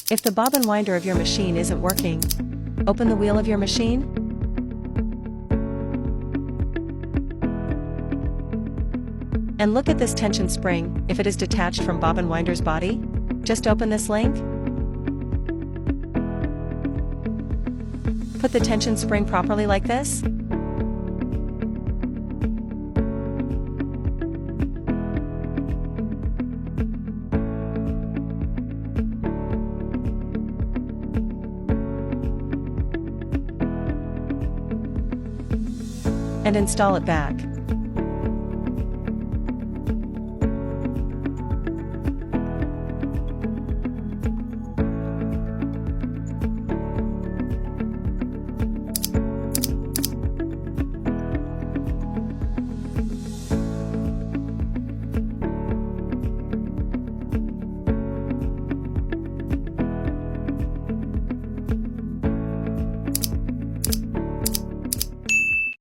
If the bobbin winder of your machine isn't working, open the wheel of your machine. And look at this tension spring. If it is detached from bobbin winder's body, just open this link. Put the tension spring properly like this. And install it back.